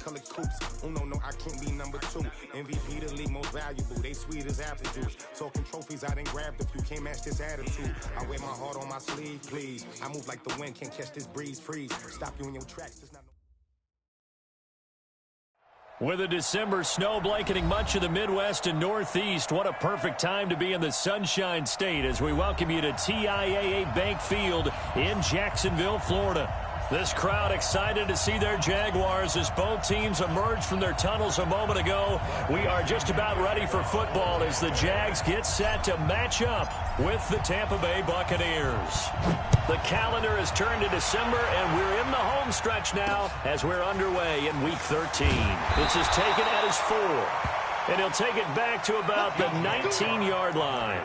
colored coops. Uno, no, I can't be number 2. MVP the league most valuable. They sweet as apple juice. Talking trophies, I didn't grab the few. Can't match this attitude. I wear my heart on my sleeve, please. I move like the wind, can't catch this breeze. Freeze. Stop you in your tracks. There's not no... With a December snow blanketing much of the Midwest and Northeast, what a perfect time to be in the Sunshine State as we welcome you to TIAA Bank Field in Jacksonville, Florida. This crowd excited to see their Jaguars as both teams emerged from their tunnels a moment ago. We are just about ready for football as the Jags get set to match up with the Tampa Bay Buccaneers. The calendar has turned to December, and we're in the home stretch now as we're underway in Week 13. This is taken at his 4, and he'll take it back to about the 19-yard line.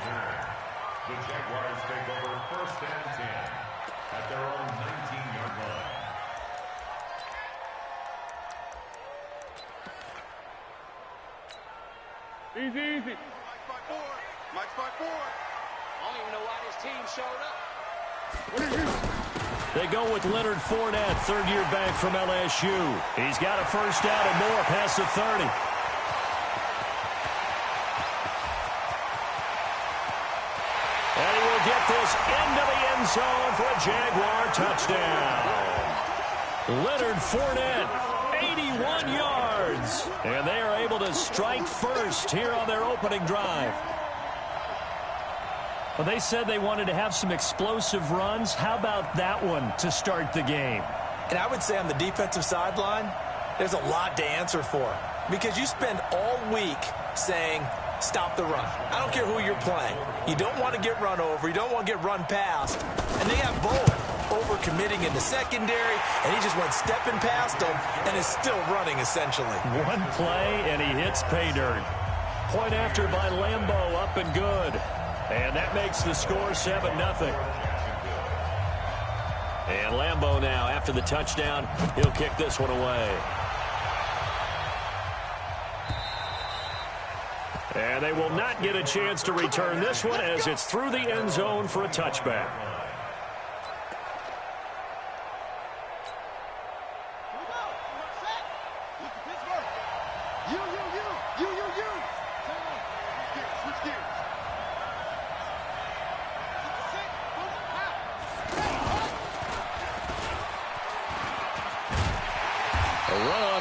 The Jaguars take over 1st and 10 at their own 19-yard line. Easy. Mike's by 4. I don't even know why this team showed up. They go with Leonard Fournette, third-year back from LSU. He's got a first down and more past the 30. And he will get this into the end zone for a Jaguar touchdown. Leonard Fournette, 81 yards. And they are able to strike first here on their opening drive. Well, they said they wanted to have some explosive runs. How about that one to start the game? And I would say on the defensive sideline, there's a lot to answer for. Because you spend all week saying, stop the run. I don't care who you're playing. You don't want to get run over. You don't want to get run past. And they have both over-committing in the secondary, and he just went stepping past them and is still running, essentially. One play, and he hits pay dirt. Point after by Lambeau, up and good. And that makes the score 7-0. And Lambeau now, after the touchdown, he'll kick this one away. And they will not get a chance to return this one as it's through the end zone for a touchback.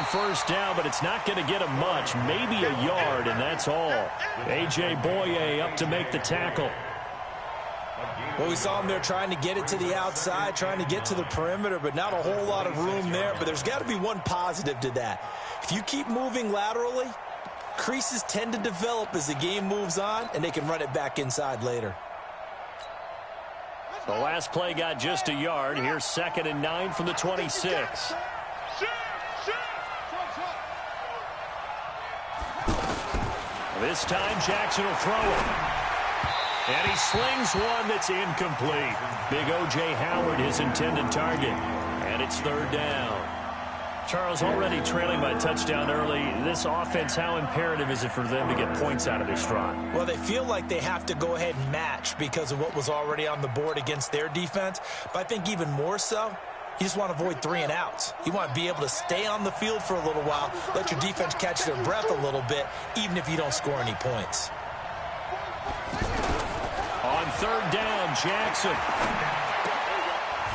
First down, but it's not going to get him much. Maybe a yard, and that's all. A.J. Boye up to make the tackle. Well, we saw him there trying to get it to the outside, trying to get to the perimeter, but not a whole lot of room there. But there's got to be one positive to that. If you keep moving laterally, creases tend to develop as the game moves on, and they can run it back inside later. The last play got just a yard. Here's 2nd and 9 from the 26. This time, Jackson will throw it. And he slings one that's incomplete. Big O.J. Howard, his intended target. And it's 3rd down. Charles, already trailing by touchdown early. This offense, how imperative is it for them to get points out of this drive? Well, they feel like they have to go ahead and match because of what was already on the board against their defense. But I think even more so, you just want to avoid 3 and outs. You want to be able to stay on the field for a little while, let your defense catch their breath a little bit, even if you don't score any points. On 3rd down, Jackson.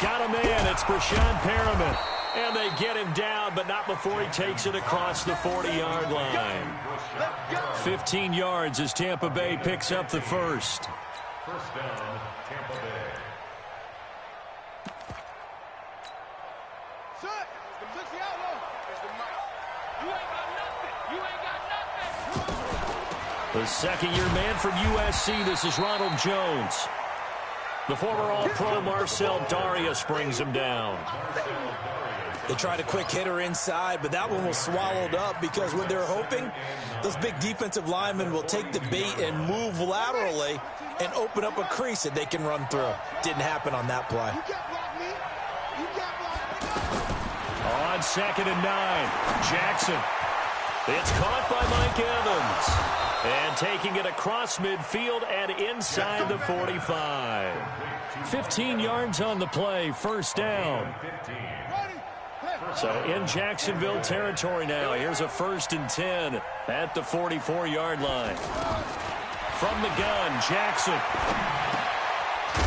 Got a man. It's Brashad Perriman. And they get him down, but not before he takes it across the 40-yard line. 15 yards as Tampa Bay picks up the first. First down, Tampa Bay. The second-year man from USC, this is Ronald Jones. The former All-Pro Marcel Darius brings him down. They tried a quick hitter inside, but that one was swallowed up because what they're hoping, those big defensive linemen will take the bait and move laterally and open up a crease that they can run through. Didn't happen on that play. On 2nd and 9, Jackson. It's caught by Mike Evans. And taking it across midfield and inside the 45. 15 yards on the play, first down. So in Jacksonville territory now. Here's a 1st and 10 at the 44-yard line. From the gun, Jackson.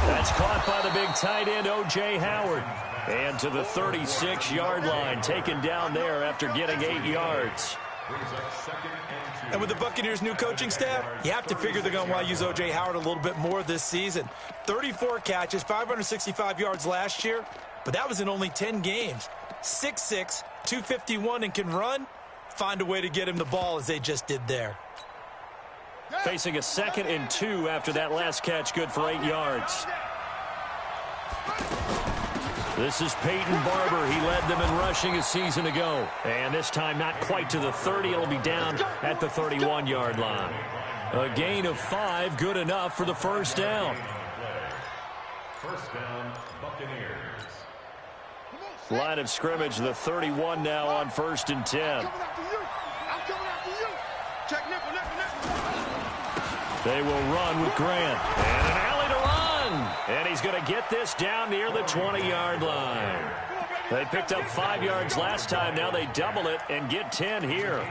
That's caught by the big tight end, O.J. Howard. And to the 36-yard line, taken down there after getting 8 yards. And with the Buccaneers' new coaching staff, you have to figure they're going to want to use O.J. Howard a little bit more this season. 34 catches, 565 yards last year, but that was in only 10 games. 6'6", 251, and can run. Find a way to get him the ball as they just did there. Facing a 2nd and 2 after that last catch, good for 8 yards. This is Peyton Barber. He led them in rushing a season ago. And this time not quite to the 30. It'll be down at the 31-yard line. A gain of 5, good enough for the 1st down. First down, Buccaneers. Line of scrimmage, the 31 now on 1st and 10. I'm coming after you. Check nickel. They will run with Grant. And an alley to run. And he's going to get this down near the 20-yard line. They picked up 5 yards last time. Now they double it and get 10 here.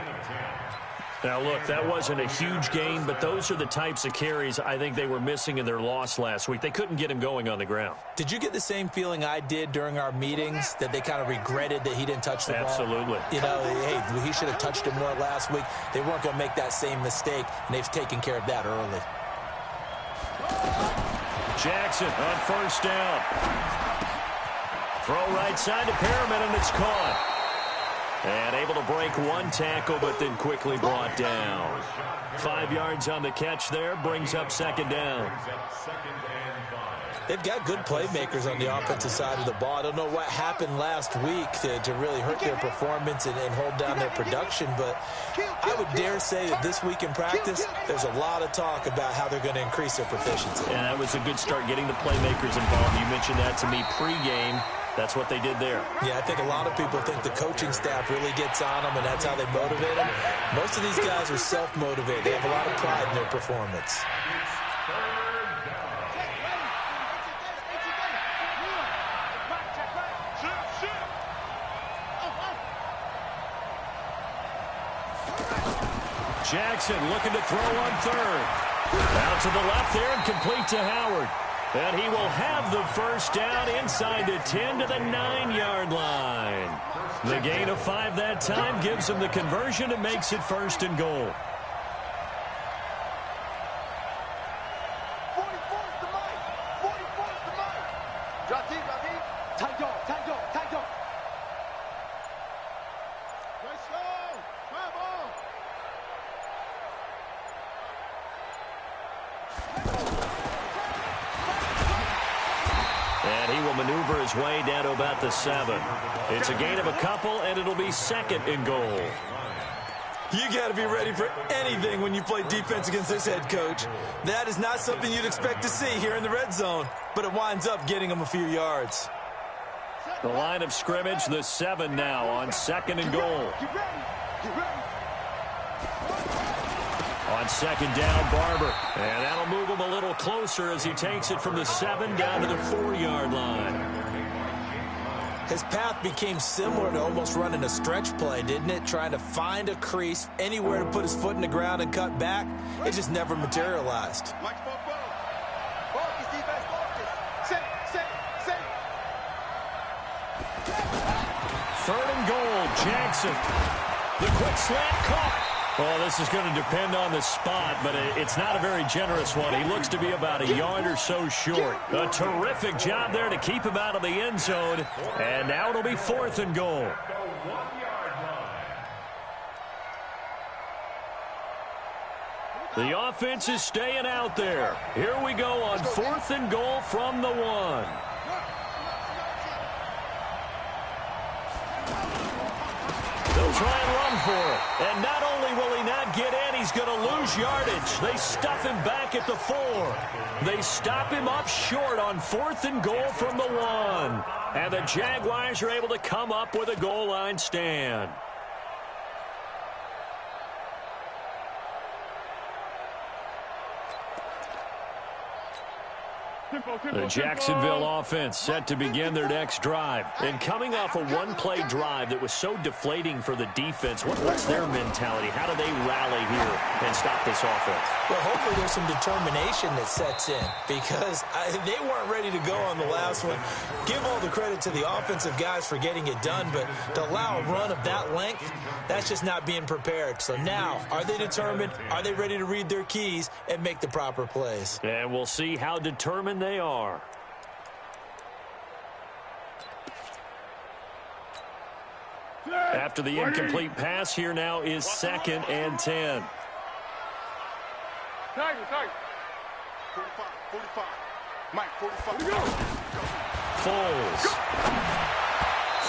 Now, look, that wasn't a huge gain, but those are the types of carries I think they were missing in their loss last week. They couldn't get him going on the ground. Did you get the same feeling I did during our meetings, that they kind of regretted that he didn't touch the ball? Absolutely. You know, hey, he should have touched it more last week. They weren't going to make that same mistake, and they've taken care of that early. Jackson on 1st down. Throw right side to Perriman, and it's caught. And able to break 1 tackle, but then quickly brought down. 5 yards on the catch there, brings up 2nd down. They've got good playmakers on the offensive side of the ball. I don't know what happened last week to really hurt their performance and hold down their production, but I would dare say that this week in practice, there's a lot of talk about how they're going to increase their proficiency. And that was a good start, getting the playmakers involved. You mentioned that to me pregame. That's what they did there. Yeah, I think a lot of people think the coaching staff really gets on them, and that's how they motivate them. Most of these guys are self-motivated. They have a lot of pride in their performance. Jackson looking to throw on 3rd. Out to the left there and complete to Howard. And he will have the 1st down inside the 10 to the 9-yard line. The gain of 5 that time gives him the conversion and makes it 1st and goal. 44 is the mic. 44 is the mic. Drop deep. Tight dog. Let's go. Come on. And he will maneuver his way down to about the 7. It's a gain of a couple, and it'll be 2nd and goal. You got to be ready for anything when you play defense against this head coach. That is not something you'd expect to see here in the red zone, but it winds up getting him a few yards. The line of scrimmage, the 7 now on 2nd and goal. Get ready. On 2nd down, Barber. And that'll move him a little closer as he takes it from the 7 down to the 4-yard line. His path became similar to almost running a stretch play, didn't it? Trying to find a crease, anywhere to put his foot in the ground and cut back. It just never materialized. Mike's focus, defense, focus. Set. 3rd and goal, Jackson. The quick slant caught. Well, this is going to depend on the spot, but it's not a very generous one. He looks to be about a yard or so short. A terrific job there to keep him out of the end zone. And now it'll be 4th and goal. The offense is staying out there. Here we go on 4th and goal from the 1. They'll try and run for it. And not only will he not get in, he's going to lose yardage. They stuff him back at the 4. They stop him up short on 4th and goal from the 1. And the Jaguars are able to come up with a goal line stand. The Jacksonville offense set to begin their next drive. And coming off a one-play drive that was so deflating for the defense, what's their mentality? How do they rally here and stop this offense? Well, hopefully there's some determination that sets in because they weren't ready to go on the last one. Give all the credit to the offensive guys for getting it done, but to allow a run of that length, that's just not being prepared. So now, are they determined? Are they ready to read their keys and make the proper plays? And we'll see how determined they are. After the incomplete pass, here now is 2nd and 10. Tiger. 45. Mike, 45. Foles.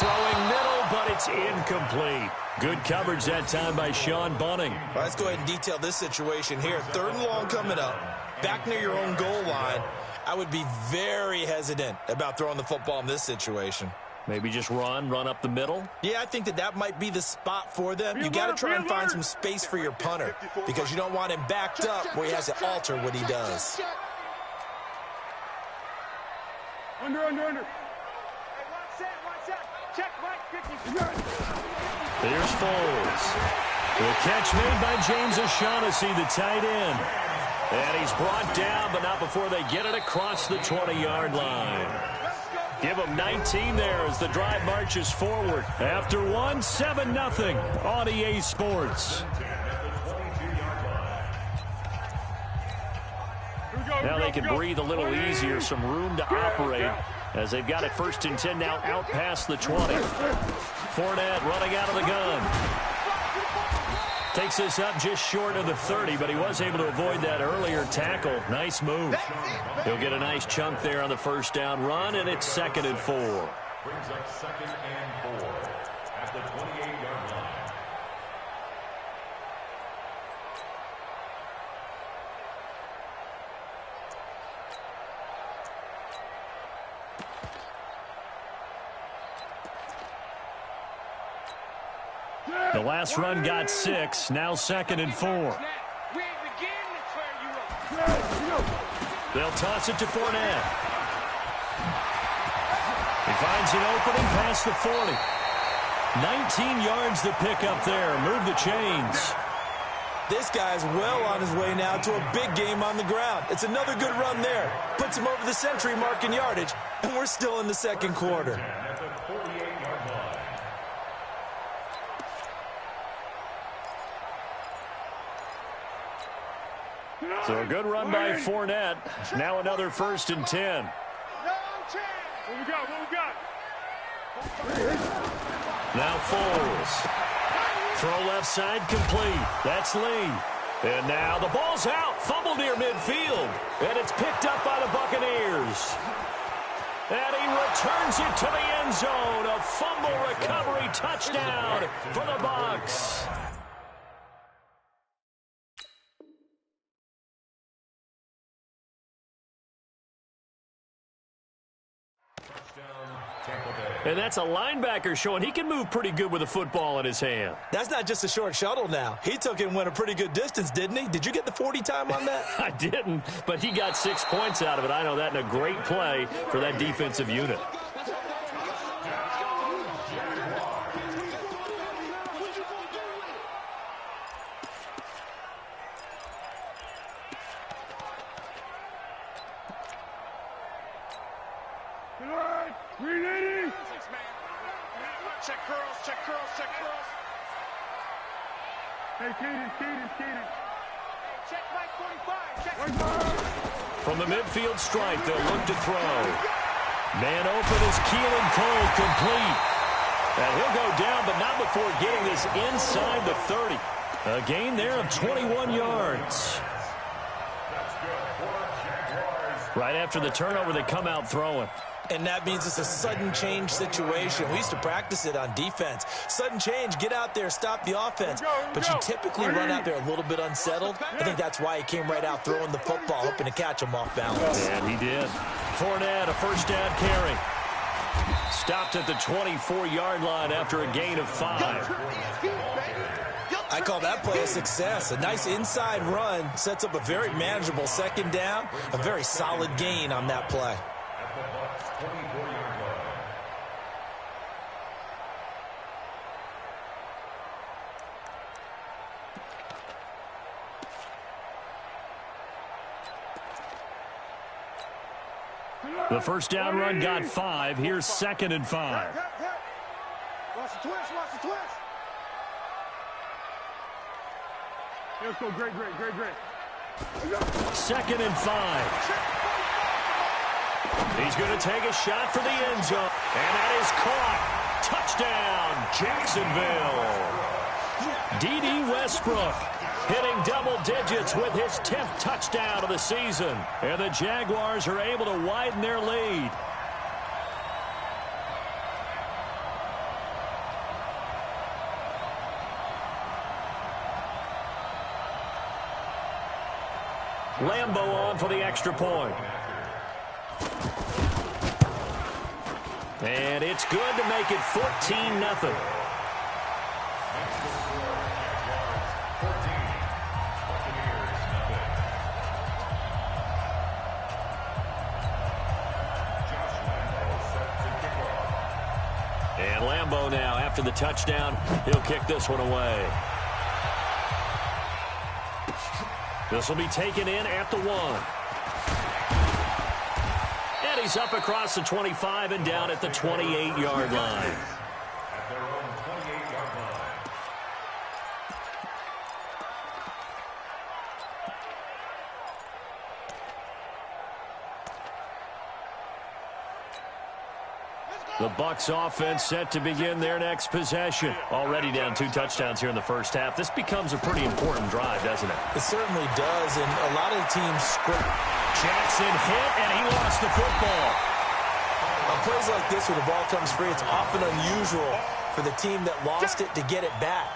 Throwing middle, but it's incomplete. Good coverage that time by Sean Bunning. All right, let's go ahead and detail this situation here. 3rd and long coming up. Back near your own goal line. I would be very hesitant about throwing the football in this situation. Maybe just run up the middle? Yeah, I think that might be the spot for them. You got to try and find some space for your punter because you don't want him backed up where he has to alter what he does. Under. Hey, one set. Check, Mike, 50. There's Foles. The catch made by James O'Shaughnessy, the tight end. And he's brought down, but not before they get it across the 20-yard line. Give them 19 there as the drive marches forward. After 7-0 on EA Sports. Now they can breathe a little easier, some room to operate as they've got it 1st and 10 now out past the 20. Fournette running out of the gun. Takes this up just short of the 30, but he was able to avoid that earlier tackle. Nice move. He'll get a nice chunk there on the 1st down run, and it's 2nd and 4. Brings up 2nd and 4 at the 28-yard line. The last run got 6. Now 2nd and 4. They'll toss it to Fournette. He finds an opening past the 40. 19 yards to pick up there. Move the chains. This guy's well on his way now to a big game on the ground. It's another good run there. Puts him over the century mark in yardage, and we're still in the 2nd quarter. So a good run by Fournette. Now another 1st and 10. What we got? Now Foles. Throw left side complete. That's Lee. And now the ball's out. Fumble near midfield. And it's picked up by the Buccaneers. And he returns it to the end zone. A fumble recovery touchdown for the Bucs. And that's a linebacker showing he can move pretty good with a football in his hand. That's not just a short shuttle now. He took it and went a pretty good distance, didn't he? Did you get the 40 time on that? I didn't, but he got 6 points out of it. I know that, and a great play for that defensive unit. From the midfield stripe, they'll look to throw. Man open is Keelan Cole, complete. And he'll go down, but not before getting this inside the 30. A gain there of 21 yards. Right after the turnover, they come out throwing. And that means it's a sudden change situation. We used to practice it on defense. Sudden change, get out there, stop the offense. But you typically run out there a little bit unsettled. I think that's why he came right out throwing the football, hoping to catch him off balance. And he did. Fournette, a 1st down carry. Stopped at the 24-yard line after a gain of 5. I I call that play a success. A nice inside run sets up a very manageable second down, a very solid gain on that play. At the Bucs 24-yard line. The first down run got 5. Here's 2nd and 5. Watch the twist, watch the twist. Let's go, great. 2nd and 5. He's going to take a shot for the end zone. And that is caught. Touchdown, Jacksonville. D.D. Westbrook hitting double digits with his 10th touchdown of the season. And the Jaguars are able to widen their lead. Lambo on for the extra point. And it's good to make it 14-0. And Lambo now, after the touchdown, he'll kick this one away. This will be taken in at the 1. And he's up across the 25 and down at the 28-yard line. At their own 28-yard line. The Bucs offense set to begin their next possession. Already down 2 touchdowns here in the first half. This becomes a pretty important drive, doesn't it? It certainly does, and a lot of teams script. Jackson hit, and he lost the football. On plays like this where the ball comes free, it's often unusual for the team that lost it to get it back.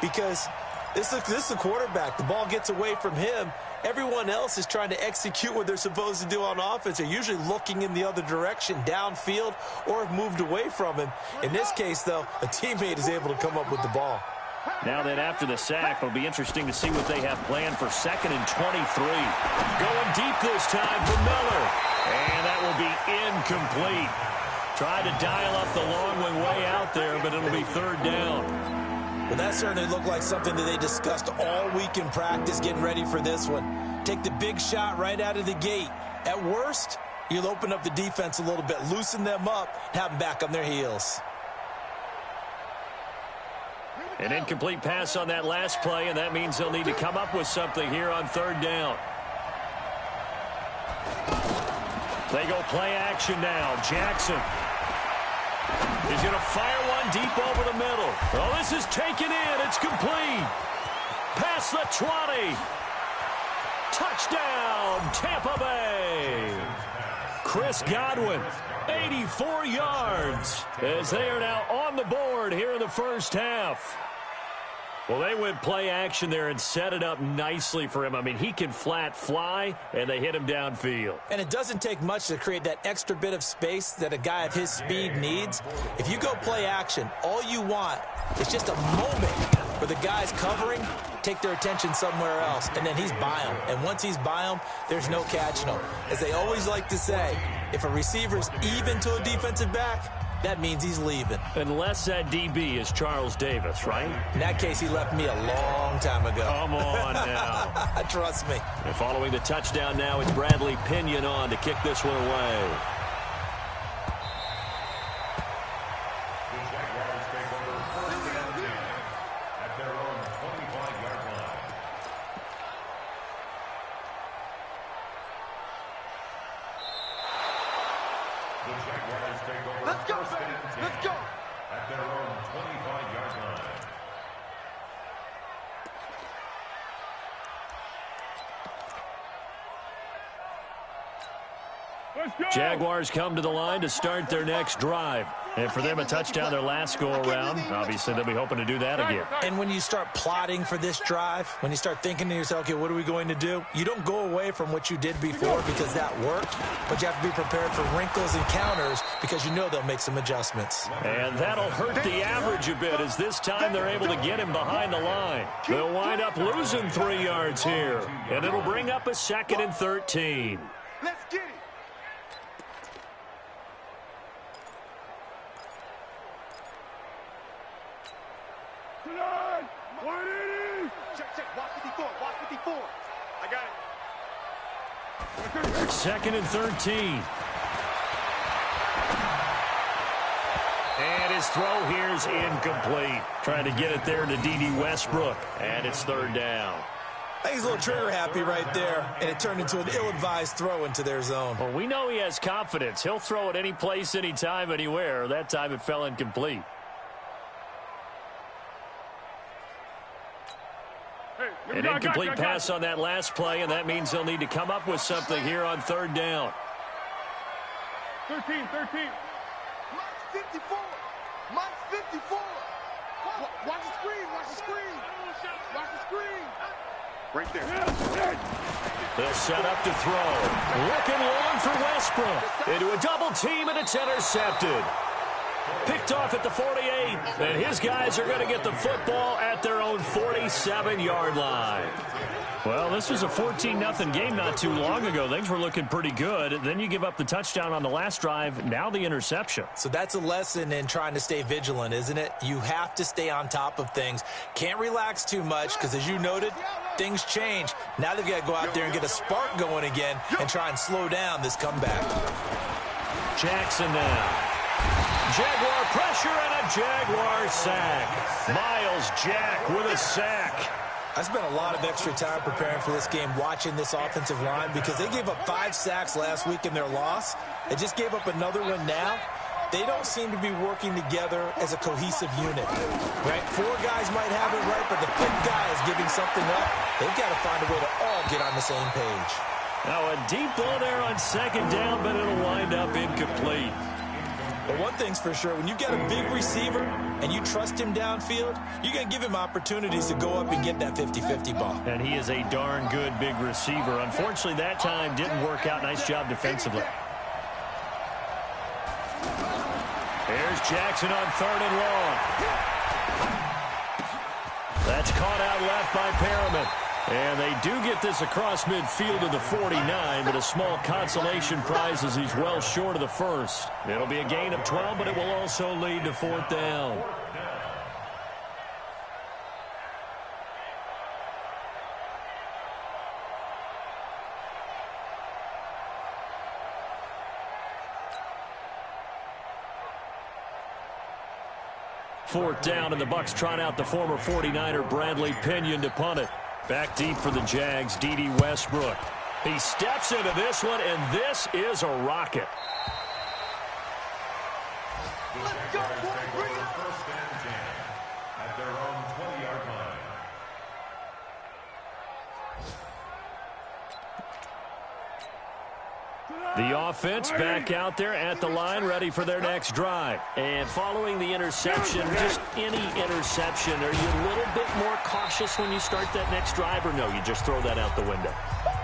Because this is the quarterback. The ball gets away from him. Everyone else is trying to execute what they're supposed to do on offense. They're usually looking in the other direction, downfield, or have moved away from him. In this case, though, a teammate is able to come up with the ball. Now that after the sack, it'll be interesting to see what they have planned for 2nd and 23. Going deep this time for Miller. And that will be incomplete. Tried to dial up the long one way out there, but it'll be 3rd down. Well, that certainly looked like something that they discussed all week in practice getting ready for this one. Take the big shot right out of the gate. At worst, you'll open up the defense a little bit, loosen them up, and have them back on their heels. An incomplete pass on that last play, and that means they'll need to come up with something here on 3rd down. They go play action now. Jackson. He's going to fire one deep over the middle. Oh, this is taken in. It's complete. Past the 20. Touchdown, Tampa Bay. Chris Godwin, 84 yards, as they are now on the board here in the first half. Well, they went play action there and set it up nicely for him. I mean, he can flat fly, and they hit him downfield. And it doesn't take much to create that extra bit of space that a guy of his speed needs. If you go play action, all you want is just a moment where the guy's covering, take their attention somewhere else, and then he's by him. And once he's by him, there's no catching him. As they always like to say, if a receiver's even to a defensive back, that means he's leaving. Unless that DB is Charles Davis, right? In that case, he left me a long time ago. Come on now. Trust me. And following the touchdown now, it's Bradley Pinion on to kick this one away. The Jaguars take over 1st and 10 at their own 25-yard line. The Jaguars take over 1st and 10 Let's go. at their own 25-yard line. Jaguars come to the line to start their next drive. And for them, a touchdown their last go-around. Obviously, they'll be hoping to do that again. And when you start plotting for this drive, when you start thinking to yourself, okay, what are we going to do? You don't go away from what you did before because that worked, but you have to be prepared for wrinkles and counters because you know they'll make some adjustments. And that'll hurt the average a bit as this time they're able to get him behind the line. They'll wind up losing 3 yards here, and it'll bring up a 2nd and 13. Let's get it. Check. Watch 54. Watch 54. I got it. 2nd and 13. And his throw here's incomplete. Trying to get it there to D.D. Westbrook. And it's 3rd down. I think he's a little trigger happy right there, and it turned into an ill-advised throw into their zone. Well, we know he has confidence. He'll throw it any place, anytime, anywhere. That time it fell incomplete. An incomplete pass on that last play, and that means they'll need to come up with something here on 3rd down. 13. Mike's 54. Mike's 54. Watch the screen. Watch the screen. Watch the screen. Right there. They'll set up to throw. Looking long for Westbrook. Into a double team, and it's intercepted. Picked off at the 48, and his guys are going to get the football at their own 47-yard line. Well, this was a 14-0 game not too long ago. Things were looking pretty good. Then you give up the touchdown on the last drive, now the interception. So that's a lesson in trying to stay vigilant, isn't it? You have to stay on top of things. Can't relax too much because, as you noted, things change. Now they've got to go out there and get a spark going again and try and slow down this comeback. Jackson now. Jaguar pressure and a Jaguar sack. Miles Jack with a sack. I spent a lot of extra time preparing for this game, watching this offensive line, because they gave up 5 sacks last week in their loss. They just gave up another one now. They don't seem to be working together as a cohesive unit. Right? 4 guys might have it right, but the 5th guy is giving something up. They've got to find a way to all get on the same page. Now a deep ball there on 2nd down, but it'll wind up incomplete. But one thing's for sure, when you've got a big receiver and you trust him downfield, you're going to give him opportunities to go up and get that 50-50 ball. And he is a darn good big receiver. Unfortunately, that time didn't work out. Nice job defensively. There's Jackson on 3rd and long. That's caught out left by Perriman. And they do get this across midfield to the 49, but a small consolation prize as he's well short of the first. It'll be a gain of 12, but it will also lead to 4th down. Fourth down, and the Bucs trot out the former 49er Bradley Pinion to punt it. Back deep for the Jags, D.D. Westbrook. He steps into this one, and this is a rocket. Let's go, boy. Bring it on. 1st and 10 at their own 20-yard line. The offense back out there at the line, ready for their next drive. And following the interception, just any interception, are you a little bit more cautious when you start that next drive, or no, you just throw that out the window?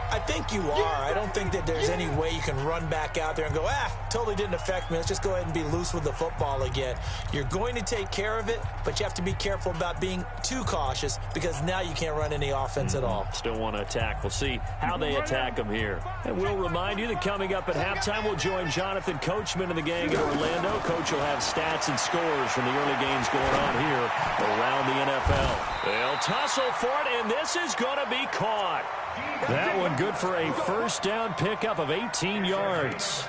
I think you are. I don't think that there's any way you can run back out there and go, totally didn't affect me. Let's just go ahead and be loose with the football again. You're going to take care of it, but you have to be careful about being too cautious because now you can't run any offense at all. Still want to attack. We'll see how they attack them here. And we'll remind you that coming up at halftime, we'll join Jonathan Coachman and the gang in Orlando. Coach will have stats and scores from the early games going on here around the NFL. They'll tussle for it, and this is going to be caught. That one good for a 1st down pickup of 18 yards.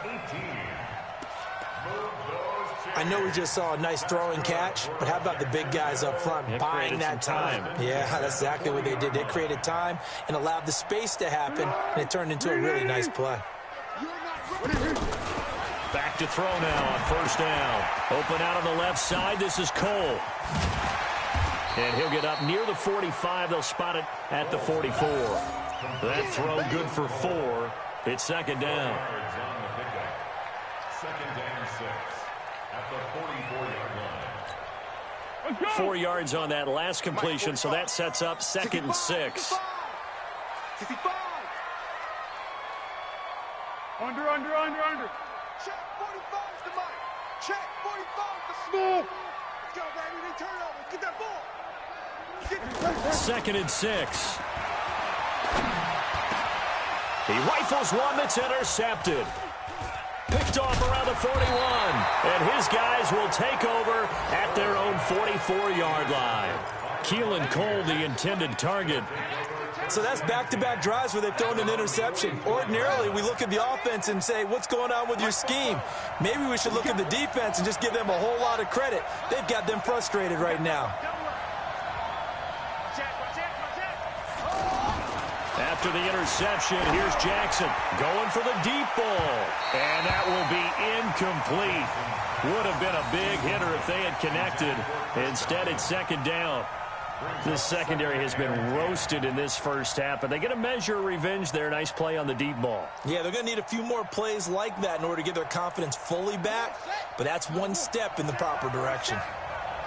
I know we just saw a nice throwing catch, but how about the big guys up front buying that time? Yeah, that's exactly what they did. They created time and allowed the space to happen, and it turned into a really nice play. Back to throw now on 1st down. Open out on the left side. This is Cole. And he'll get up near the 45. They'll spot it at the 44. That throw good for 4. It's 2nd down. 2nd and 6 at the 48. 24-yard line. 4 yards on that last completion, so that sets up 2nd and 6. 65. Under. Check 45 to Mike. Check 45 to Smooth. Let's go, baby. They turn over. Get that ball. 2nd and 6. He rifles one that's intercepted. Picked off around the 41. And his guys will take over at their own 44-yard line. Keelan Cole, the intended target. So that's back-to-back drives where they've thrown an interception. Ordinarily, we look at the offense and say, what's going on with your scheme? Maybe we should look at the defense and just give them a whole lot of credit. They've got them frustrated right now. After the interception, here's Jackson going for the deep ball. And that will be incomplete. Would have been a big hitter if they had connected. Instead, it's 2nd down. This secondary has been roasted in this first half, but they get a measure of revenge there. Nice play on the deep ball. Yeah, they're going to need a few more plays like that in order to get their confidence fully back, but that's one step in the proper direction.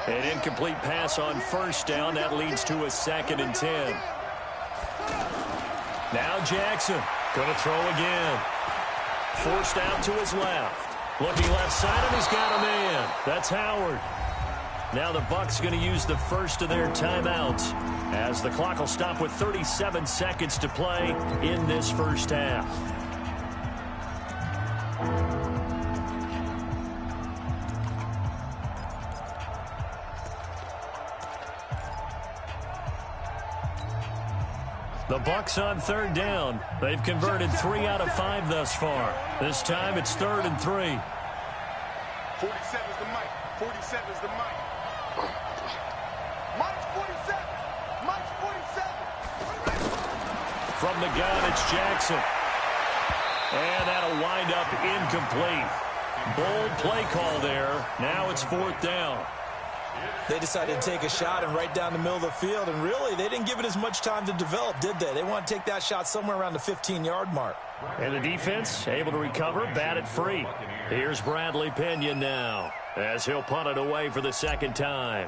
An incomplete pass on 1st down. That leads to a 2nd and 10. Now Jackson going to throw again. Forced out to his left. Looking left side, and he's got a man. That's Howard. Now the Bucs going to use the first of their timeouts as the clock will stop with 37 seconds to play in this first half. The Bucs on 3rd down. They've converted 3 out of 5 thus far. This time it's 3rd and 3. 47's the mic. 47's the mic. Mike's 47. Mike's 47. From the gun, it's Jackson. And that'll wind up incomplete. Bold play call there. Now it's 4th down. They decided to take a shot and right down the middle of the field, and really, they didn't give it as much time to develop, did they? They want to take that shot somewhere around the 15-yard mark. And the defense able to recover, bat it free. Here's Bradley Pinion now as he'll punt it away for the 2nd time.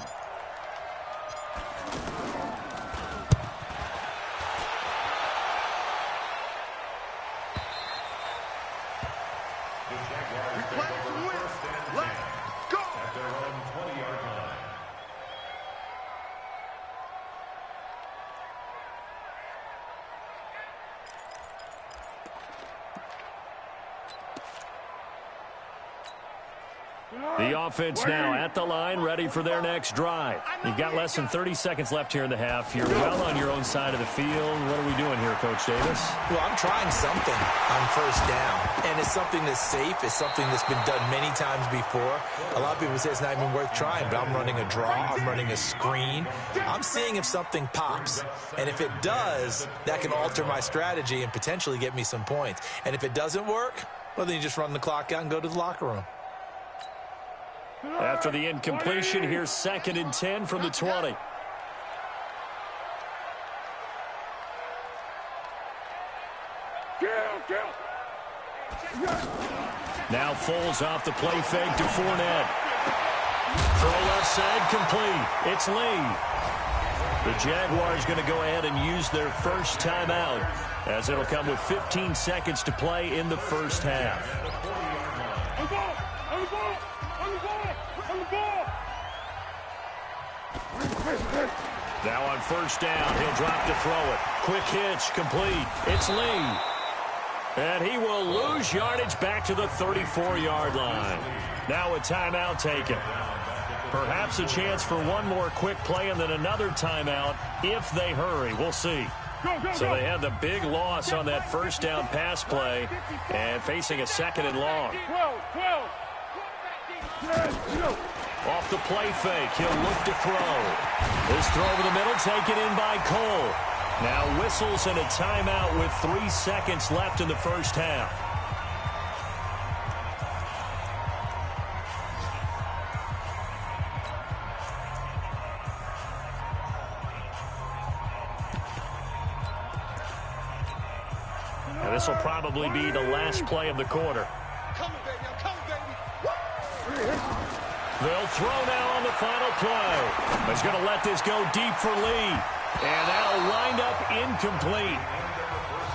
The offense now at the line, ready for their next drive. You've got less than 30 seconds left here in the half. You're well on your own side of the field. What are we doing here, Coach Davis? Well, I'm trying something on 1st down, and it's something that's safe. It's something that's been done many times before. A lot of people say it's not even worth trying, but I'm running a draw. I'm running a screen. I'm seeing if something pops, and if it does, that can alter my strategy and potentially get me some points. And if it doesn't work, well, then you just run the clock out and go to the locker room. After the incompletion, here's 2nd and 10 from the 20. Now Foles off the play fake to Fournette. Throw left side complete. It's Lee. The Jaguars going to go ahead and use their first timeout as it'll come with 15 seconds to play in the first half. Now on 1st down, he'll drop to throw it. Quick hitch, complete. It's Lee. And he will lose yardage back to the 34-yard line. Now a timeout taken. Perhaps a chance for one more quick play and then another timeout if they hurry. We'll see. So they had the big loss on that 1st down pass play and facing a 2nd and long. Off the play fake, he'll look to throw. His throw over the middle taken in by Cole. Now whistles and a timeout with 3 seconds left in the first half. And this will probably be the last play of the quarter. They'll throw now on the final play. He's going to let this go deep for Lee. And that'll wind up incomplete.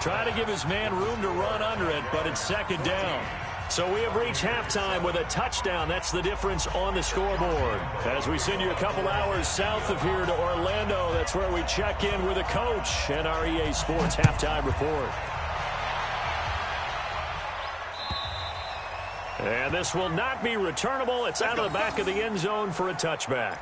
Try to give his man room to run under it, but it's second down. So we have reached halftime with a touchdown. That's the difference on the scoreboard. As we send you a couple hours south of here to Orlando, that's where we check in with a coach and our EA Sports halftime report. And this will not be returnable. It's out of the back of the end zone for a touchback.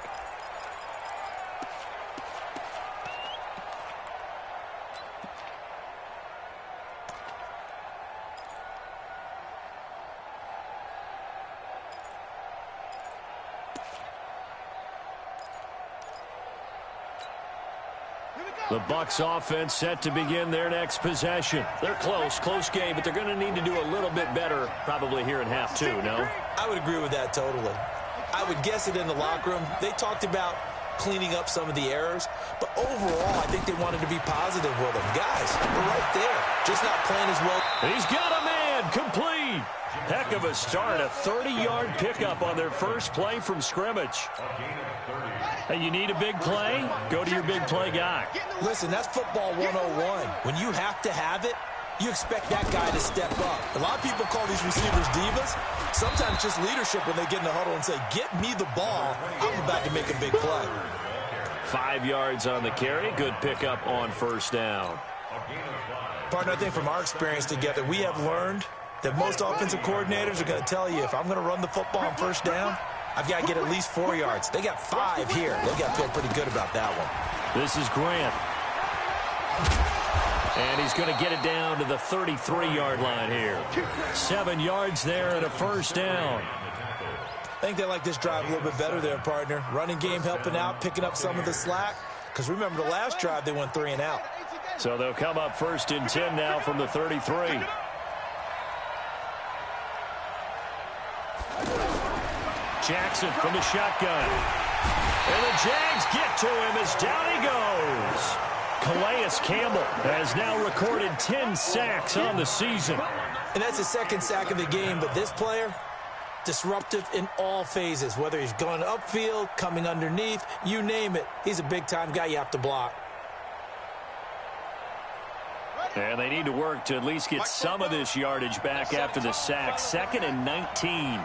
The Bucs offense set to begin their next possession. They're close game, but they're going to need to do a little bit better probably here in half two, no? I would agree with that totally. I would guess it in the locker room. They talked about cleaning up some of the errors, but overall, I think they wanted to be positive with them. Guys, we're right there, just not playing as well. He's got a man, complete. Heck of a start, a 30-yard pickup on their first play from scrimmage. Hey, you need a big play? Go to your big play guy. Listen, that's football 101. When you have to have it, you expect that guy to step up. A lot of people call these receivers divas. Sometimes just leadership when they get in the huddle and say, get me the ball. I'm about to make a big play. 5 yards on the carry. Good pickup on first down. Partner, I think from our experience together, we have learned that most offensive coordinators are going to tell you, if I'm going to run the football on first down, I've got to get at least 4 yards. They got 5 here. They got to feel pretty good about that one. This is Grant. And he's going to get it down to the 33-yard line here. 7 yards there and a first down. I think they like this drive a little bit better there, partner. Running game helping out, picking up some of the slack. Because remember, the last drive, they went 3 and out. So they'll come up first and 10 now from the 33. Jackson from the shotgun. And the Jags get to him as down he goes. Calais Campbell has now recorded 10 sacks on the season. And that's his second sack of the game, but this player, disruptive in all phases, whether he's going upfield, coming underneath, you name it. He's a big-time guy you have to block. And they need to work to at least get some of this yardage back after the sack. 2nd and 19.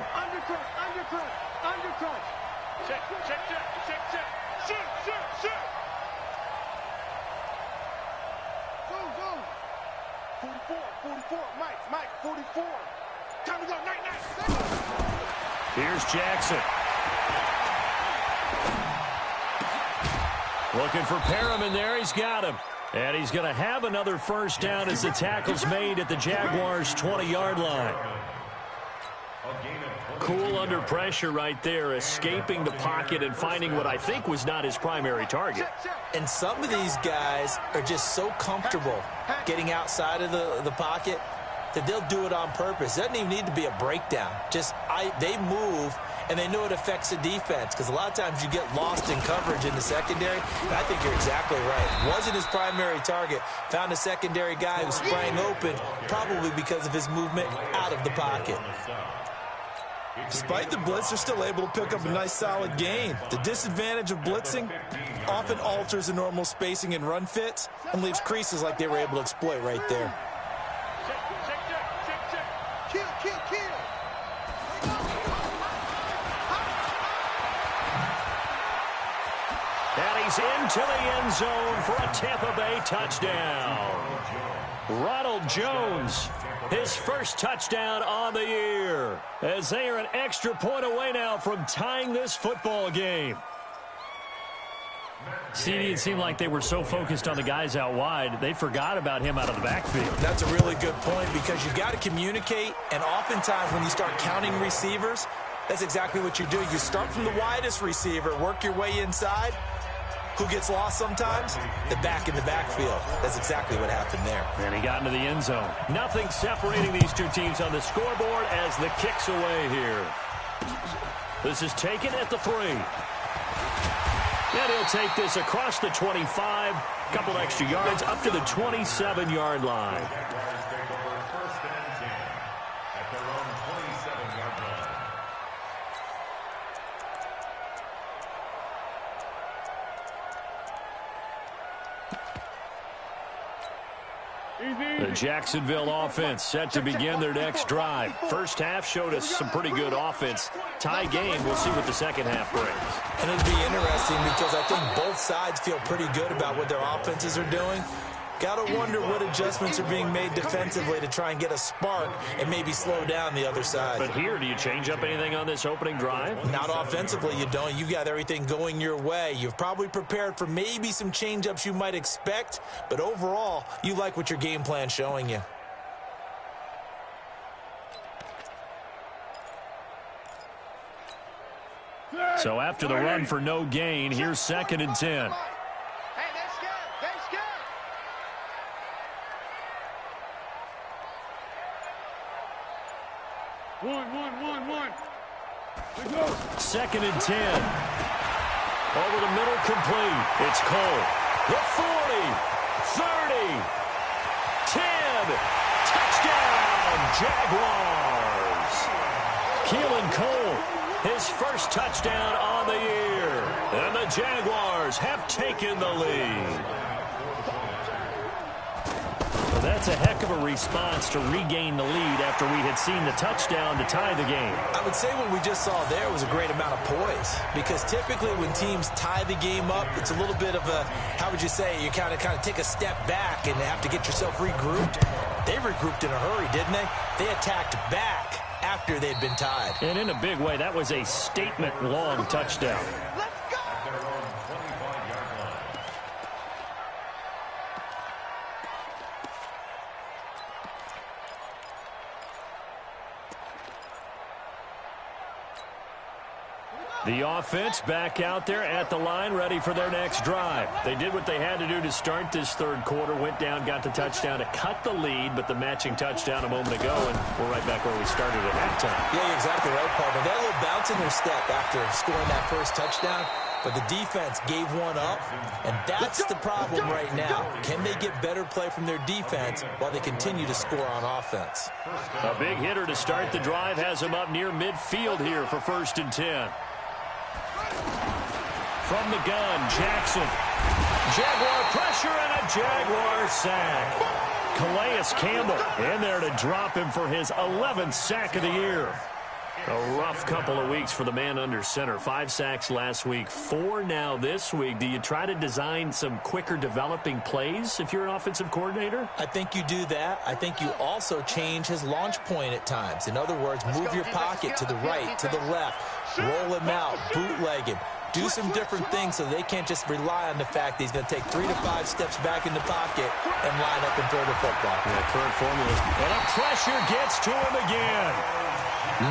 Undercut. Check. Shoot. Go. 44. Mike, 44. Time to go. Night. Here's Jackson. Looking for Perriman there. He's got him. And he's going to have another first down as the tackle's made at the Jaguars' 20-yard line. Cool under pressure right there, escaping the pocket and finding what I think was not his primary target. And some of these guys are just so comfortable getting outside of the pocket that they'll do it on purpose. It doesn't even need to be a breakdown. They move, and they know it affects the defense, because a lot of times you get lost in coverage in the secondary. And I think you're exactly right. Wasn't his primary target. Found a secondary guy who sprang open, probably because of his movement out of the pocket. Despite the blitz, they're still able to pick up a nice, solid gain. The disadvantage of blitzing often alters the normal spacing and run fits and leaves creases like they were able to exploit right there. Kill. And he's into the end zone for a Tampa Bay touchdown. Ronald Jones, his first touchdown on the year, as they are an extra point away now from tying this football game. CD, it seemed like they were so focused on the guys out wide, they forgot about him out of the backfield. That's a really good point, because you got to communicate, and oftentimes when you start counting receivers, that's exactly what you do. You start from the widest receiver, work your way inside. Who gets lost sometimes? The back in the backfield. That's exactly what happened there. And he got into the end zone. Nothing separating these two teams on the scoreboard as the kick's away here. This is taken at the 3. And he'll take this across the 25. Couple extra yards up to the 27-yard line. The Jacksonville offense set to begin their next drive. First half showed us some pretty good offense. Tie game, we'll see what the second half brings. And it'll be interesting because I think both sides feel pretty good about what their offenses are doing. Got to wonder what adjustments are being made defensively to try and get a spark and maybe slow down the other side. But here, do you change up anything on this opening drive? Not offensively, you don't. You got everything going your way. You've probably prepared for maybe some change-ups you might expect, but overall, you like what your game plan's showing you. So after the run for no gain, here's 2nd and 10. One. 2nd and 10. Over the middle, complete. It's Cole. The 40, 30, 10. Touchdown, Jaguars. Keelan Cole, his first touchdown on the year. And the Jaguars have taken the lead. That's a heck of a response to regain the lead after we had seen the touchdown to tie the game. I would say what we just saw there was a great amount of poise, because typically when teams tie the game up, it's a little bit of a, how would you say, you kind of take a step back and have to get yourself regrouped. They regrouped in a hurry, didn't they? They attacked back after they'd been tied. And in a big way, that was a statement-long touchdown. The offense back out there at the line, ready for their next drive. They did what they had to do to start this third quarter, went down, got the touchdown to cut the lead, but the matching touchdown a moment ago, and we're right back where we started at halftime. Yeah, you're exactly right, partner. They had a little bounce in their step after scoring that first touchdown, but the defense gave one up, and that's the problem right now. Can they get better play from their defense while they continue to score on offense? A big hitter to start the drive has him up near midfield here for 1st and 10. From the gun, Jackson. Jaguar pressure and a Jaguar sack. Calais Campbell in there to drop him for his 11th sack of the year. A rough couple of weeks for the man under center. 5 sacks last week, 4 now this week. Do you try to design some quicker developing plays if you're an offensive coordinator? I think you do that. I think you also change his launch point at times. In other words, move your pocket to the right, to the left, roll him out, bootleg him. Do some different things so they can't just rely on the fact that he's going to take 3 to 5 steps back in the pocket and line up and throw the football. Yeah, current formulas. And a pressure gets to him again.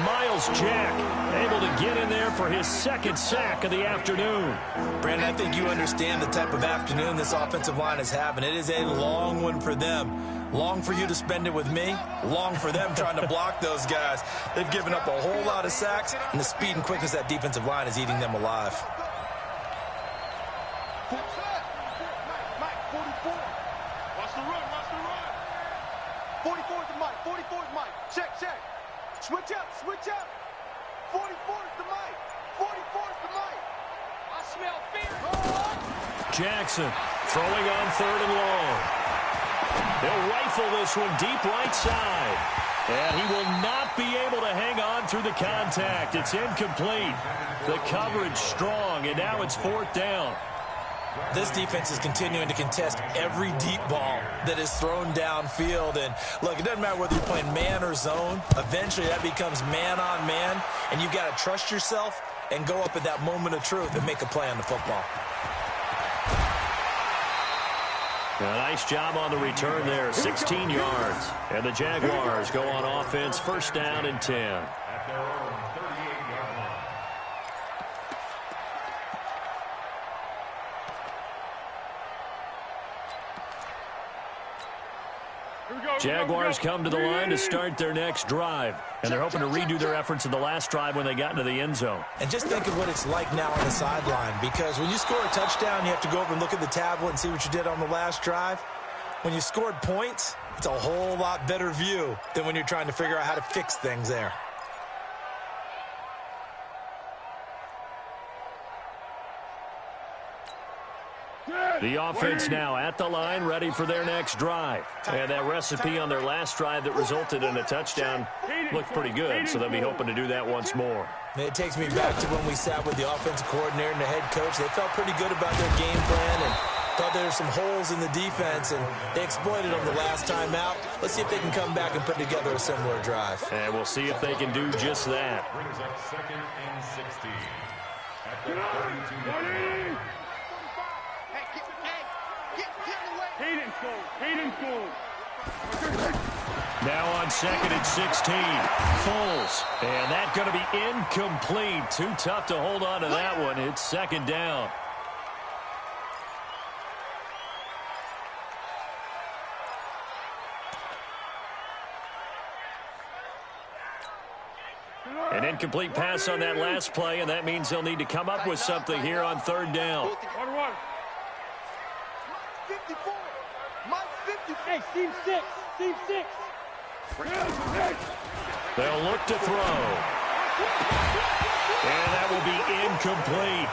Myles Jack able to get in there for his 2nd sack of the afternoon. Brandon, I think you understand the type of afternoon this offensive line is having. It is a long one for them. Long for you to spend it with me. Long for them trying to block those guys. They've given up a whole lot of sacks, and the speed and quickness of that defensive line is eating them alive. Watch the run. 44 is the mic. 44 is mic. Check. Switch up. 44 is the mic. 44 is the mic. I smell fear. Jackson throwing on 3rd and long. They'll rifle this one deep right side. And he will not be able to hang on through the contact. It's incomplete. The coverage strong, and now it's 4th down. This defense is continuing to contest every deep ball that is thrown downfield. And, look, it doesn't matter whether you're playing man or zone. Eventually, that becomes man-on-man, and you've got to trust yourself and go up at that moment of truth and make a play on the football. A nice job on the return there, 16 yards. And the Jaguars go on offense, 1st down and 10. At their own 38-yard line. Jaguars come to the line to start their next drive. And they're hoping to redo their efforts in the last drive when they got into the end zone. And just think of what it's like now on the sideline, because when you score a touchdown, you have to go over and look at the tablet and see what you did on the last drive. When you scored points, it's a whole lot better view than when you're trying to figure out how to fix things there. The offense now at the line, ready for their next drive. And that recipe on their last drive that resulted in a touchdown looked pretty good, so they'll be hoping to do that once more. It takes me back to when we sat with the offensive coordinator and the head coach. They felt pretty good about their game plan and thought there were some holes in the defense, and they exploited them the last time out. Let's see if they can come back and put together a similar drive. And we'll see if they can do just that. Brings up 2nd and 16 at the 32-yard line. Now on 2nd and 16, Foles. And that's going to be incomplete. Too tough to hold on to that one. It's 2nd down. An incomplete pass on that last play, and that means they'll need to come up with something here on 3rd down. 54. Mike 54. Hey, team 6. Team 6. They'll look to throw. And that will be incomplete.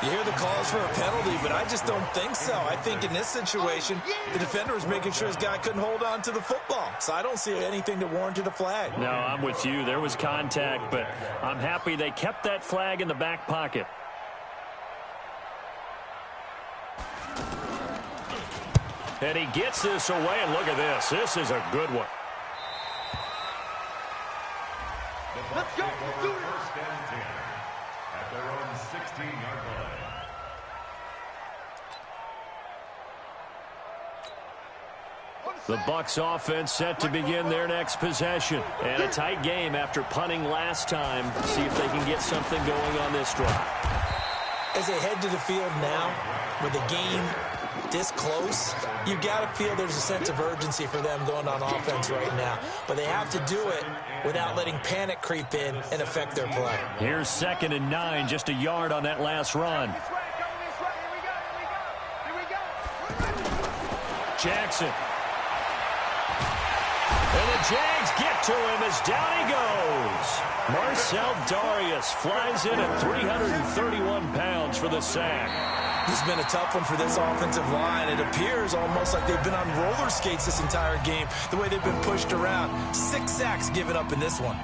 You hear the calls for a penalty, but I just don't think so. I think in this situation, the defender was making sure his guy couldn't hold on to the football. So I don't see anything that warranted a flag. No, I'm with you. There was contact, but I'm happy they kept that flag in the back pocket. And he gets this away, and look at this. This is a good one. Let's go. Let's do it. 1st and 10 at their own 16-yard line. The Bucs offense set to begin their next possession. And a tight game after punting last time. See if they can get something going on this drive. As they head to the field now, with the game this close, you got to feel there's a sense of urgency for them going on offense right now. But they have to do it without letting panic creep in and affect their play. Here's 2nd and 9, just a yard on that last run. Jackson. And the Jags get to him as down he goes. Marcel Darius flies in at 331 pounds for the sack. This has been a tough one for this offensive line. It appears almost like they've been on roller skates this entire game, the way they've been pushed around. 6 sacks given up in this one.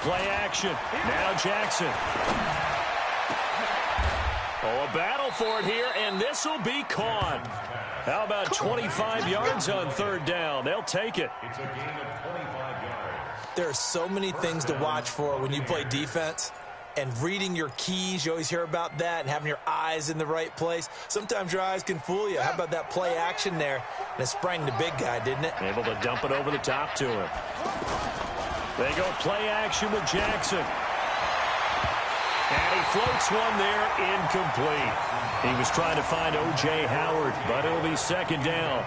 Play action. Now Jackson. Oh, a battle for it here, and this will be caught. How about 25 yards on 3rd down? They'll take it. It's a gain of 25 yards. There are so many things to watch for when you play defense. And reading your keys, you always hear about that, and having your eyes in the right place. Sometimes your eyes can fool you. How about that play action there? And it sprang the big guy, didn't it? Able to dump it over the top to him. They go play action with Jackson. And he floats one there, incomplete. He was trying to find O.J. Howard, but it'll be 2nd down.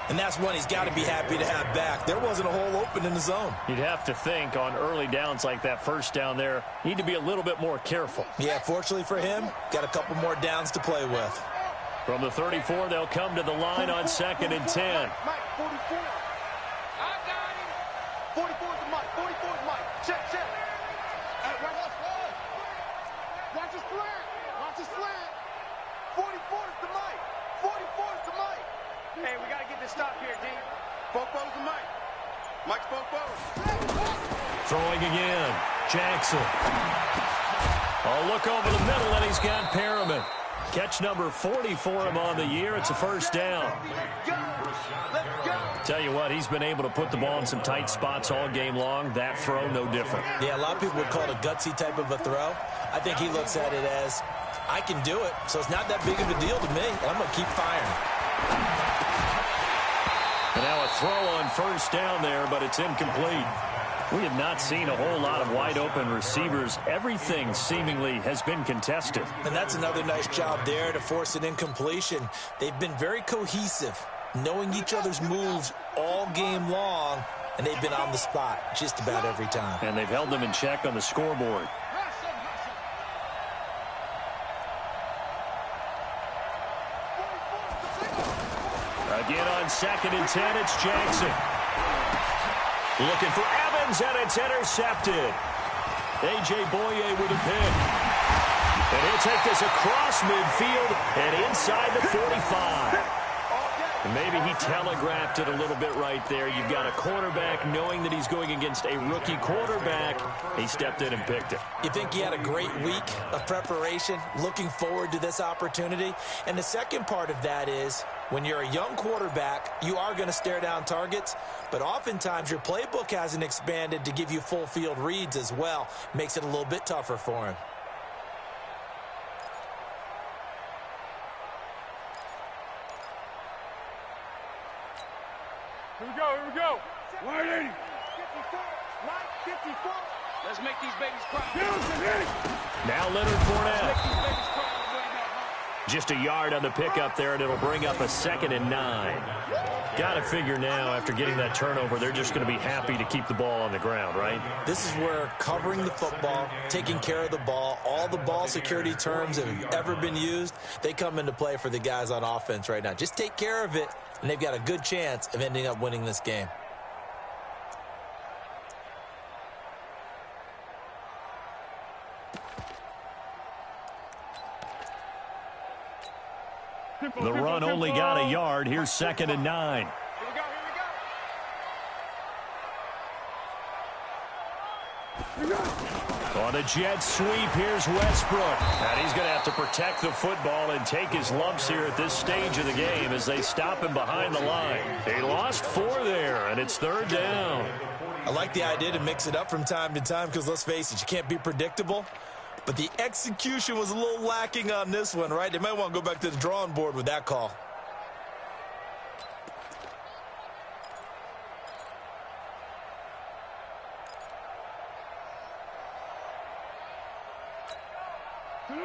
And that's one he's got to be happy to have back. There wasn't a hole open in the zone. You'd have to think on early downs like that 1st down there, need to be a little bit more careful. Yeah, fortunately for him, got a couple more downs to play with. From the 34, they'll come to the line on 2nd and 10. Mike, 44. I got him. 44 is Mike. 44 is Mike. Check. Watch his slant. Watch his slant. 44 is the Mike. 44 is the Mike. Hey, we got to get this stop here, D. Bobo's the Mike. Mike's Bobo. Throwing again. Jackson. Oh, look over the middle, and he's got Perriman. Catch number 40 for him on the year. It's a 1st down. Let's go. Tell you what, he's been able to put the ball in some tight spots all game long. That throw, no different. Yeah, a lot of people would call it a gutsy type of a throw. I think he looks at it as, I can do it, so it's not that big of a deal to me, and I'm going to keep firing. And now a throw on 1st down there, but it's incomplete. We have not seen a whole lot of wide-open receivers. Everything seemingly has been contested. And that's another nice job there to force an incompletion. They've been very cohesive, knowing each other's moves all game long, and they've been on the spot just about every time. And they've held them in check on the scoreboard. Again on 2nd and 10, it's Jackson. Looking for Evans, and it's intercepted. A.J. Boye with a pick. And he'll take this across midfield and inside the 45. And maybe he telegraphed it a little bit right there. You've got a quarterback knowing that he's going against a rookie quarterback. He stepped in and picked it. You think he had a great week of preparation, looking forward to this opportunity? And the second part of that is, when you're a young quarterback, you are going to stare down targets, but oftentimes your playbook hasn't expanded to give you full field reads as well. Makes it a little bit tougher for him. Here we go, here we go. 180. 54, Mike, 54. Let's make these babies cry. Now Leonard Fournette. Just a yard on the pickup there, and it'll bring up a 2nd and 9. Got to figure now, after getting that turnover, they're just going to be happy to keep the ball on the ground, right? This is where covering the football, taking care of the ball, all the ball security terms that have ever been used, they come into play for the guys on offense right now. Just take care of it, and they've got a good chance of ending up winning this game. The run only got a yard. Here's 2nd and 9. Here we go, here we go. On a jet sweep, here's Westbrook. And he's going to have to protect the football and take his lumps here at this stage of the game as they stop him behind the line. They lost 4 there, and it's 3rd down. I like the idea to mix it up from time to time because, let's face it, you can't be predictable. But the execution was a little lacking on this one, right? They might want to go back to the drawing board with that call.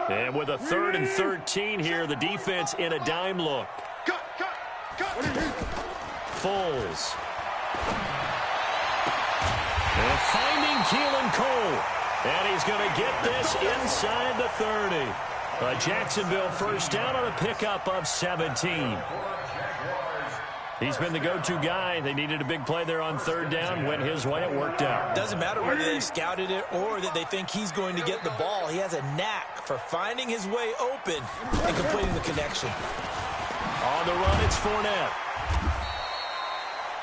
And with a 3rd and 13 here, the defense in a dime look. Cut. Foles. And finding Keelan Cole. And he's going to get this inside the 30. A Jacksonville first down on a pickup of 17. He's been the go-to guy. They needed a big play there on 3rd down. Went his way. It worked out. Doesn't matter whether they scouted it or that they think he's going to get the ball. He has a knack for finding his way open and completing the connection. On the run, it's Fournette.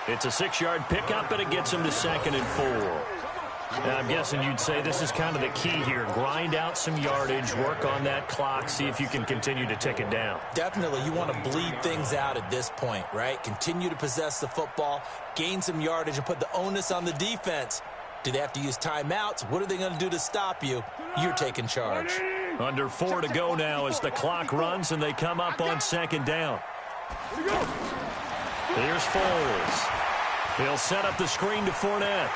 It's a 6-yard pickup, and it gets him to 2nd and 4. Now, I'm guessing you'd say this is kind of the key here. Grind out some yardage, work on that clock, see if you can continue to tick it down. Definitely, you want to bleed things out at this point, right? Continue to possess the football, gain some yardage, and put the onus on the defense. Do they have to use timeouts? What are they going to do to stop you? You're taking charge. Under 4 to go now as the clock runs, and they come up on 2nd down. Here's Foles. He'll set up the screen to Fournette.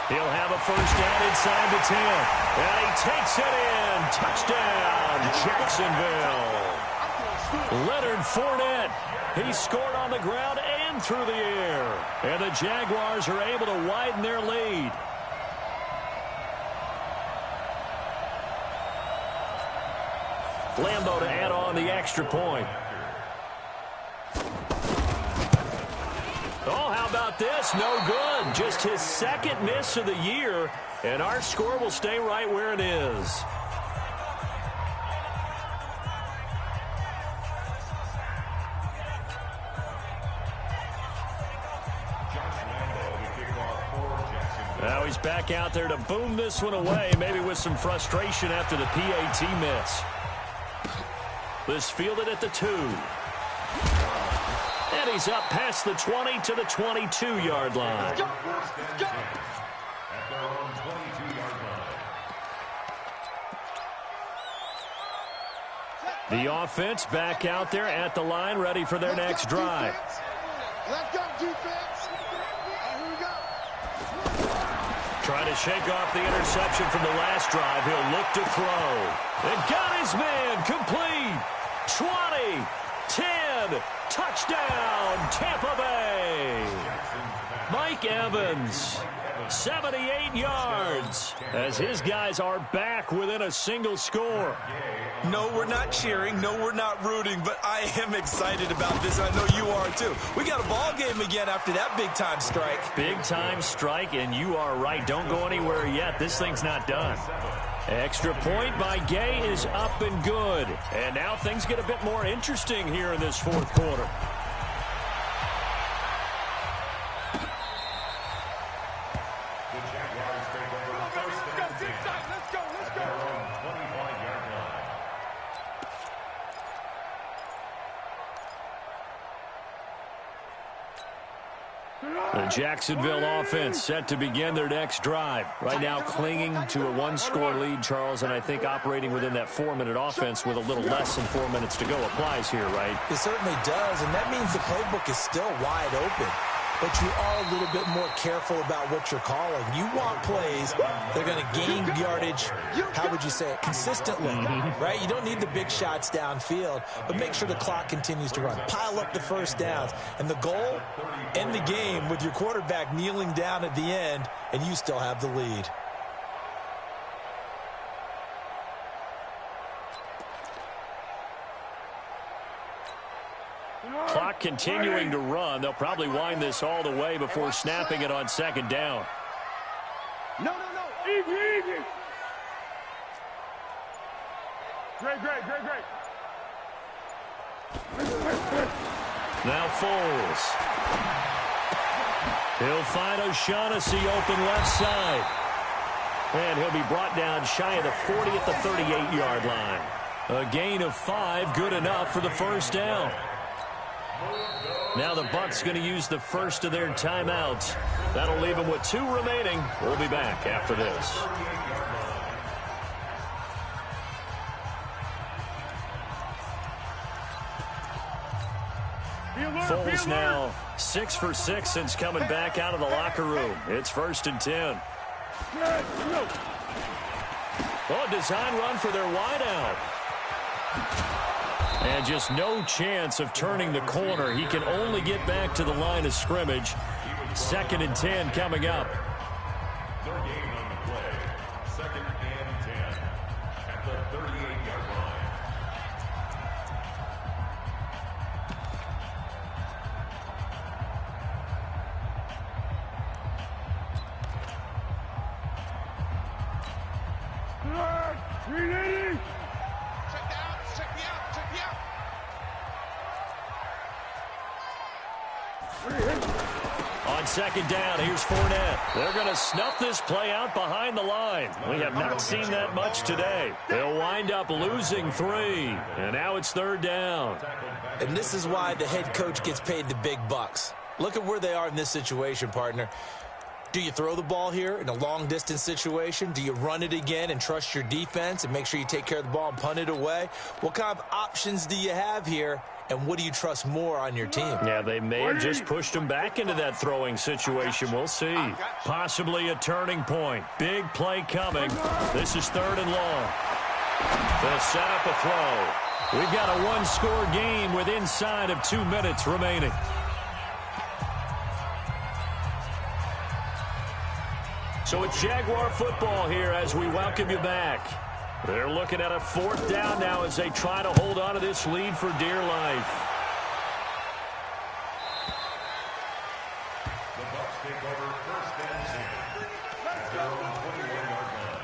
He'll have a first down inside the 10. And he takes it in. Touchdown, Jacksonville. Leonard Fournette. He scored on the ground and through the air. And the Jaguars are able to widen their lead. Lambeau to add on the extra point. Oh, how about this? No good. Just his 2nd miss of the year, and our score will stay right where it is. Now he's back out there to boom this one away, maybe with some frustration after the PAT miss. This fielded at the 2. And he's up past the 20 to the 22-yard line. The offense back out there at the line, ready for their next drive. Let's go, defense. Here we go. Trying to shake off the interception from the last drive. He'll look to throw. And got his man complete. 20, 10, touchdown, Tampa Bay. Mike Evans, 78 yards, as his guys are back within a single score. No, we're not cheering. No, we're not rooting, but I am excited about this. I know you are, too. We got a ball game again after that big-time strike. Big-time strike, and you are right. Don't go anywhere yet. This thing's not done. Extra point by Gay is up and good. And now things get a bit more interesting here in this fourth quarter. The Jacksonville offense set to begin their next drive. Right now clinging to a one-score lead, Charles, and I think operating within that 4-minute offense with a little less than 4 minutes to go applies here, right? It certainly does, and that means the playbook is still wide open. But you are a little bit more careful about what you're calling. You want plays that are going to gain yardage, how would you say it, consistently, right? You don't need the big shots downfield, but make sure the clock continues to run. Pile up the first downs. And the goal, end the game with your quarterback kneeling down at the end, and you still have the lead. Clock continuing to run. They'll probably wind this all the way before snapping it on second down. No. Easy. Great. Now Foles. He'll find O'Shaughnessy open left side. And he'll be brought down shy of the 40 at the 38-yard line. A gain of 5, good enough for the first down. Now the Bucs going to use the first of their timeouts. That'll leave them with 2 remaining. We'll be back after this. Foles now 6 for 6 since coming back out of the locker room. It's 1st and 10. Oh, design run for their wideout. And just no chance of turning the corner. He can only get back to the line of scrimmage. 2nd and 10 coming up. Their game on the play. 2nd and 10 at the 38-yard line. On 2nd down, here's Fournette. They're going to snuff this play out behind the line. We have not seen that much today. They'll wind up losing 3. And now it's 3rd down. And this is why the head coach gets paid the big bucks. Look at where they are in this situation, partner. Do you throw the ball here in a long-distance situation? Do you run it again and trust your defense and make sure you take care of the ball and punt it away? What kind of options do you have here? And what do you trust more on your team? Yeah, they may have just pushed him back into that throwing situation. We'll see. Possibly a turning point. Big play coming. This is 3rd and long. They'll set up a throw. We've got a one-score game with inside of 2 minutes remaining. So it's Jaguar football here as we welcome you back. They're looking at a 4th down now as they try to hold on to this lead for dear life. The Bucs take over 1st and 10 at their own 21-yard line.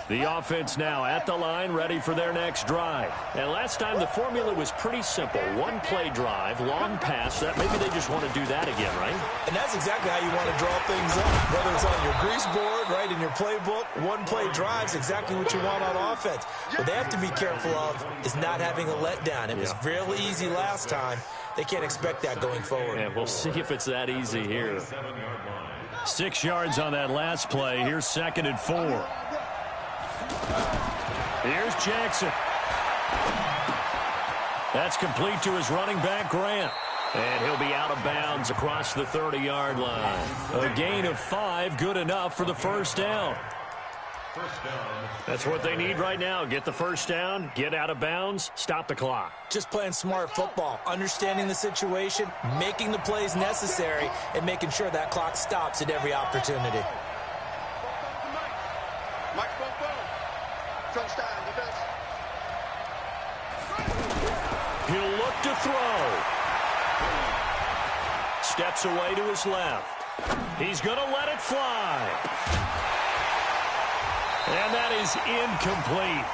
The offense now at the line, ready for their next drive. And last time the formula was pretty simple. 1-play drive, long pass. That maybe they just want to do that again, right? And that's exactly how you want to draw things up. Whether it's on your grease board, right, in your playbook, 1-play drive's exactly what you want on offense. What they have to be careful of is not having a letdown. It was real easy last time. They can't expect that going forward. And we'll see if it's that easy here. 6 yards on that last play. Here's 2nd and 4. Here's Jackson. That's complete to his running back, Grant. And he'll be out of bounds across the 30-yard line. A gain of 5, good enough for the first down. That's what they need right now. Get the first down, get out of bounds, stop the clock. Just playing smart football, understanding the situation, making the plays necessary, and making sure that clock stops at every opportunity. Mike Bobo. Touchdown, defense. He'll look to throw. Steps away to his left. He's going to let it fly. And that is incomplete.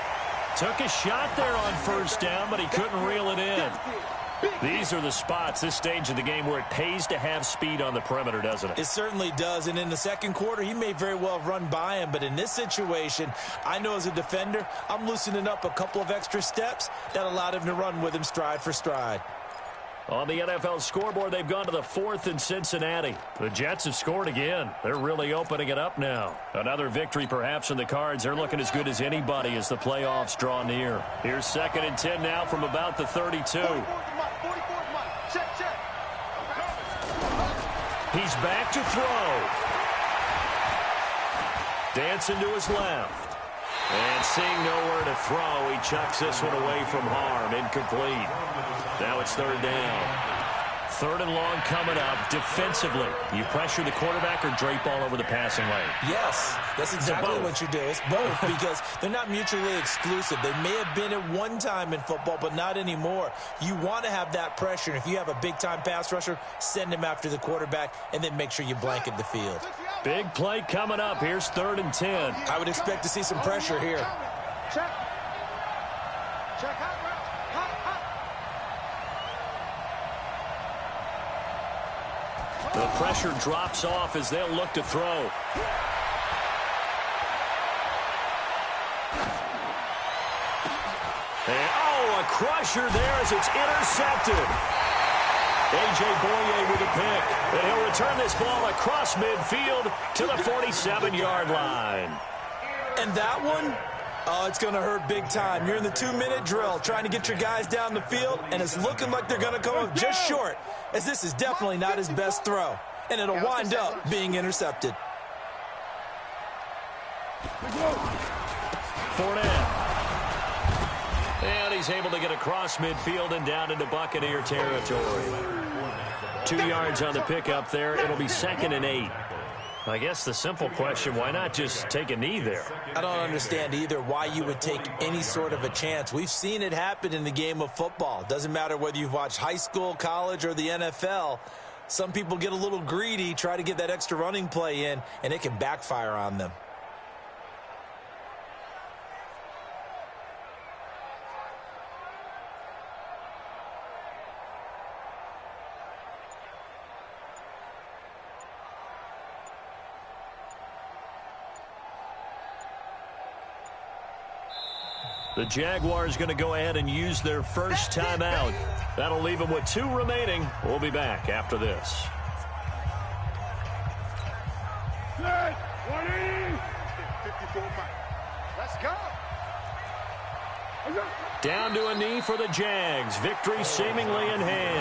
Took a shot there on first down, but he couldn't reel it in. These are the spots, this stage of the game, where it pays to have speed on the perimeter, doesn't it? It certainly does, and in the second quarter, he may very well have run by him, but in this situation, I know as a defender, I'm loosening up a couple of extra steps that allowed him to run with him stride for stride. On the NFL scoreboard, they've gone to the 4th in Cincinnati. The Jets have scored again. They're really opening it up now. Another victory perhaps in the cards. They're looking as good as anybody as the playoffs draw near. Here's 2nd and 10 now from about the 32. He's back to throw. Dancing to his left. And seeing nowhere to throw, he chucks this one away from harm. Incomplete. Now it's 3rd down. 3rd and long coming up. Defensively, you pressure the quarterback or drape all over the passing lane? Yes, that's exactly what you do. It's both because they're not mutually exclusive. They may have been at one time in football, but not anymore. You want to have that pressure. If you have a big-time pass rusher, send him after the quarterback and then make sure you blanket the field. Big play coming up. Here's 3rd and 10. I would expect to see some pressure here. Check. Check out. The pressure drops off as they'll look to throw. And, a crusher there as it's intercepted. A.J. Boye with a pick. And he'll return this ball across midfield to the 47-yard line. And that one, it's going to hurt big time. You're in the 2-minute drill trying to get your guys down the field, and it's looking like they're going to come up just short, as this is definitely not his best throw, and it'll wind up being intercepted. Fournette. And he's able to get across midfield and down into Buccaneer territory. 2 yards on the pickup there. It'll be 2nd and 8. I guess the simple question, why not just take a knee there? I don't understand either why you would take any sort of a chance. We've seen it happen in the game of football. Doesn't matter whether you've watched high school, college, or the NFL. Some people get a little greedy, try to get that extra running play in, and it can backfire on them. The Jaguars going to go ahead and use their first timeout. That'll leave them with 2 remaining. We'll be back after this. Let's go. Down to a knee for the Jags. Victory seemingly in hand.